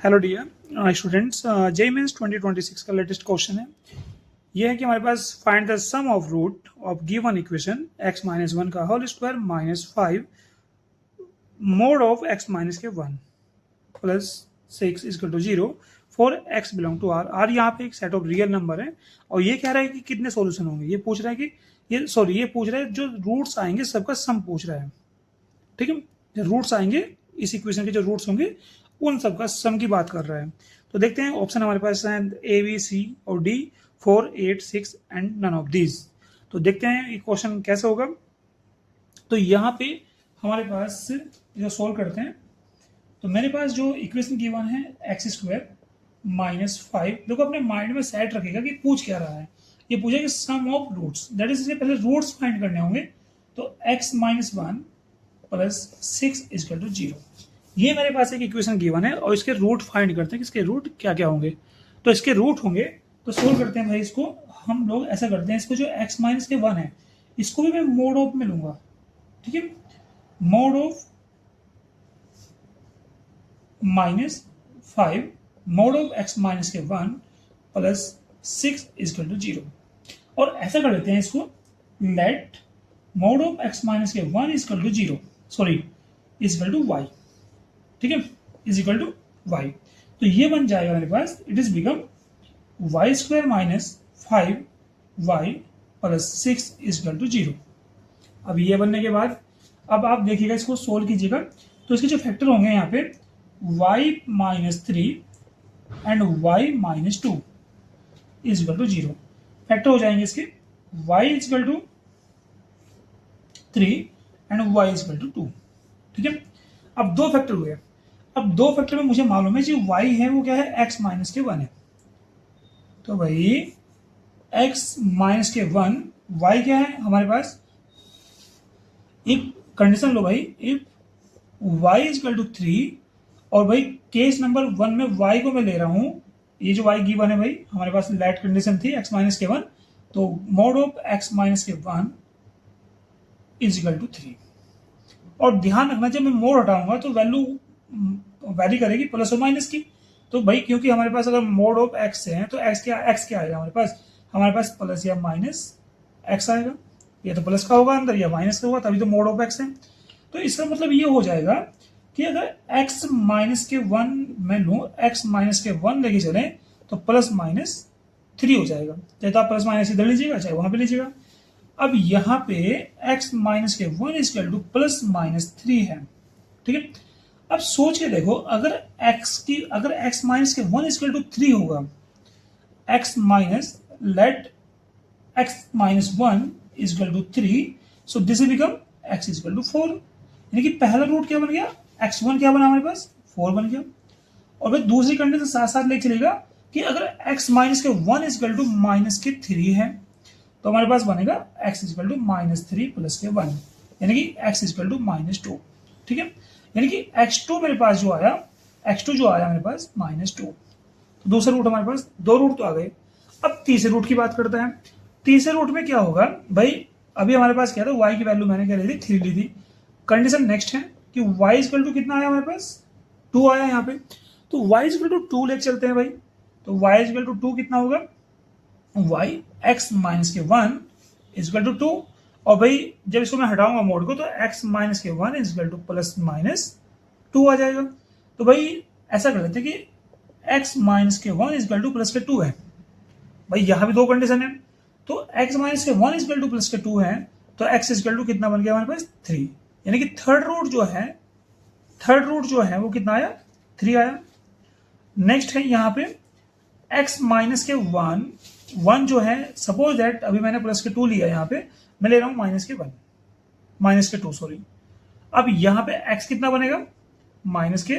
Hello dear students, JEE mains 2026 का latest question है। ये है कि हमारे पास find the sum of root of given equation x minus one का whole square minus 5 mod of x minus के 1 plus 6 is to 0 for x belong to r। r यहाँ पे एक सेट ऑफ रियल नंबर है और ये कह रहा है कि कितने सॉल्यूशन होंगे। ये पूछ रहा है कि ये पूछ रहा है जो रूट्स आएंगे सबका सम पूछ रहा है। ठीक है, जो रूट्स आएंगे इस इक्वेशन के जो रूट्स होंगे उन सब का सम की बात कर रहा है। तो देखते हैं ऑप्शन हमारे पास है ए बी सी और D 4 8 6 and none of these. तो देखते हैं ये क्वेश्चन कैसे होगा। तो यहाँ पे हमारे पास जो सोल्व करते हैं तो मेरे पास जो इक्वेशन गिवन है एक्स स्क्वायर माइनस 5। देखो अपने माइंड में सेट रखेगा कि पूछ क्या रहा है। ये पूछेगा sum of roots, that is इससे पहले रूट्स फाइंड करने होंगे। तो x minus 1 plus 6 is to 0। ये मेरे पास एक इक्वेशन गिवन है और इसके रूट फाइंड करते हैं कि इसके रूट क्या क्या होंगे। तो इसके रूट होंगे तो सोल्व करते हैं भाई। इसको हम लोग ऐसा करते हैं, इसको जो x माइनस के 1 है इसको भी मैं मोड ऑफ में लूंगा। ठीक है, mode of minus 5 mod of x minus के 1 प्लस 6 इज टू 0। और ऐसा कर देते हैं इसको, let mod of x minus के 1 is to 0 sorry is to y। ठीक है, इज इक्वल टू वाई। तो ये बन जाएगा मेरे पास, it is become y square minus 5 y plus 6 is equal to 0। अब ये बनने के बाद अब आप देखिएगा, इसको सोल्व कीजिएगा तो इसके जो फैक्टर होंगे यहाँ पे y minus 3 and y minus 2 is equal to 0 factor हो जाएंगे इसके। y is equal to 3 and y is equal to 2। ठीक है, अब दो फैक्टर हुए। अब दो फैक्टर में मुझे मालूम है जो y है वो क्या है, x माइनस के 1 है। तो भाई x माइनस के 1 y क्या है हमारे पास, एक कंडीशन लो भाई, if y is equal to 3 और भाई केस नंबर 1 में y को मैं ले रहा हूं, ये जो y गिवन है भाई हमारे पास लेट कंडीशन थी x माइनस के 1। तो मोड ऑफ x माइनस के 1 इज इक्वल टू 3। और ध्यान रखना जब मैं मोड हटाऊंगा तो वैल्यू वैरी करेगी प्लस और माइनस की। तो भाई क्योंकि हमारे पास अगर मोड ऑफ एक्स है तो एक्स क्या आएगा हमारे पास प्लस या माइनस एक्स आएगा। या तो प्लस का होगा अंदर या माइनस का होगा, तभी तो मोड ऑफ एक्स है। तो इसका मतलब ये हो जाएगा कि अगर एक्स माइनस के 1 मैं लूँ, एक्स माइनस के 1 लेके चले तो प्लस माइनस 3 हो जाएगा। चाहे तो आप प्लस माइनस इधर लीजिएगा चाहे वहां पे लीजिएगा। अब यहाँ पे x माइनस के 1 इक्वल टू प्लस माइनस 3 है। ठीक है, अब सोच के देखो, अगर x माइनस के 1 इक्वल टू 3 होगा, x minus let x minus 1 equal to 3, so this become x equal to 4। यानी कि पहला रूट क्या बन गया, x1 क्या बना हमारे पास 4 बन गया। और फिर दूसरी कंडीशन साथ साथ लेके चलेगा कि अगर x माइनस के 1 इक्वल टू माइनस के 3 है तो हमारे पास बनेगा x equal to minus 3 plus के 1, यानी कि x इक्वल टू माइनस 2। ठीक है, यानी कि x2 मेरे पास जो आया, x2 जो आया मेरे पास माइनस 2। तो दूसरा रूट हमारे पास, दो रूट तो आ गए। अब तीसरे रूट की बात करते हैं। तीसरे रूट में क्या होगा भाई, अभी हमारे पास क्या था, y की वैल्यू मैंने क्या ली थी 3 ली थी। कंडीशन नेक्स्ट है कि y इक्वल टू कितना आया हमारे पास 2 आया यहाँ पे। तो y इक्वल टू 2 लेके चलते हैं भाई। तो y इक्वल टू 2 कितना होगा, y x माइनस के 1 इक्वल टू 2। और भाई जब इसको मैं हटाऊंगा मोड को तो x माइनस के 1 इक्वल टू प्लस माइनस 2 आ जाएगा। तो भाई ऐसा कर लेते हैं कि x माइनस के 1 इक्वल टू प्लस के 2 है। भाई यहां भी दो कंडीशन है, तो x माइनस के 1 इक्वल टू प्लस के 2 है तो x इक्वल टू कितना बन गया हमारे पास 3। यानी कि थर्ड रूट जो है वो कितना आया 3 आया। नेक्स्ट है यहाँ पे x माइनस के 1 जो है, सपोज दैट अभी मैंने प्लस के 2 लिया, यहाँ पे मैं ले रहा हूं माइनस के 2 सॉरी। अब यहाँ पे x कितना बनेगा माइनस के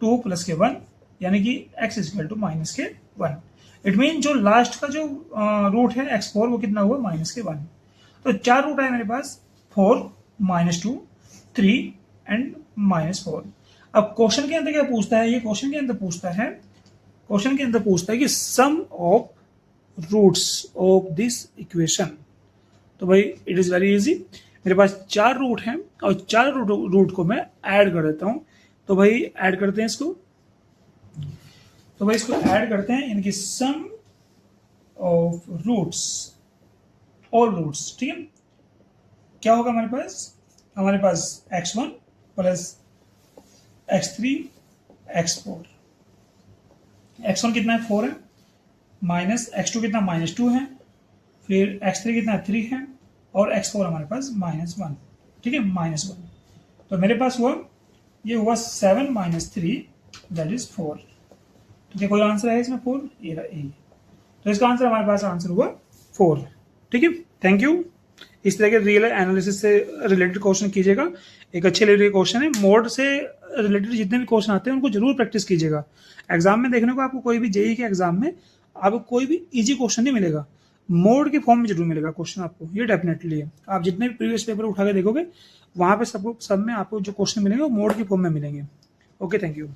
2 प्लस के 1, यानी कि x इक्वल टू माइनस के 1। इट मीन जो लास्ट का जो रूट है x4 वो कितना हुआ माइनस के 1। तो 4 रूट है मेरे पास, 4 माइनस 2 3 एंड माइनस 4। अब क्वेश्चन के अंदर क्या पूछता है, ये क्वेश्चन के अंदर पूछता है कि sum of roots of this equation. तो भाई इट इज वेरी इजी, मेरे पास 4 रूट हैं और 4 रूट को मैं ऐड कर देता हूं। तो भाई ऐड करते हैं इसको। तो भाई इसको ऐड करते हैं, इनकी सम ऑफ रूट्स, ऑल रूट्स, ठीक है। क्या होगा हमारे पास x1 plus x3 x4, x1 कितना है 4 है, माइनस x2 कितना -2 है, फिर x3 कितना 3 है, और x4 हमारे पास -1, ठीक है, -1। तो मेरे पास हुआ, ये हुआ 7 - 3 दैट इज 4। तो क्या कोई आंसर है इसमें 4? ये रहा ए। तो इसका आंसर हमारे पास आंसर हुआ 4, ठीक है। Thank you. इस तरह के रियल एनालिसिस से रिलेटेड क्वेश्चन कीजिएगा। एक अच्छे लेवल क्वेश्चन है, मोड से रिलेटेड जितने भी क्वेश्चन आते हैं उनको जरूर प्रैक्टिस कीजिएगा। एग्जाम में देखने को आपको कोई भी जेई के एग्जाम में आपको कोई भी इजी क्वेश्चन नहीं मिलेगा, मोड के फॉर्म में जरूर मिलेगा क्वेश्चन आपको, ये डेफिनेटली है। आप जितने भी प्रीवियस पेपर उठा के देखोगे वहां पे सब में आपको जो क्वेश्चन मिलेंगे वो मोड के फॉर्म में मिलेंगे। Okay, thank you.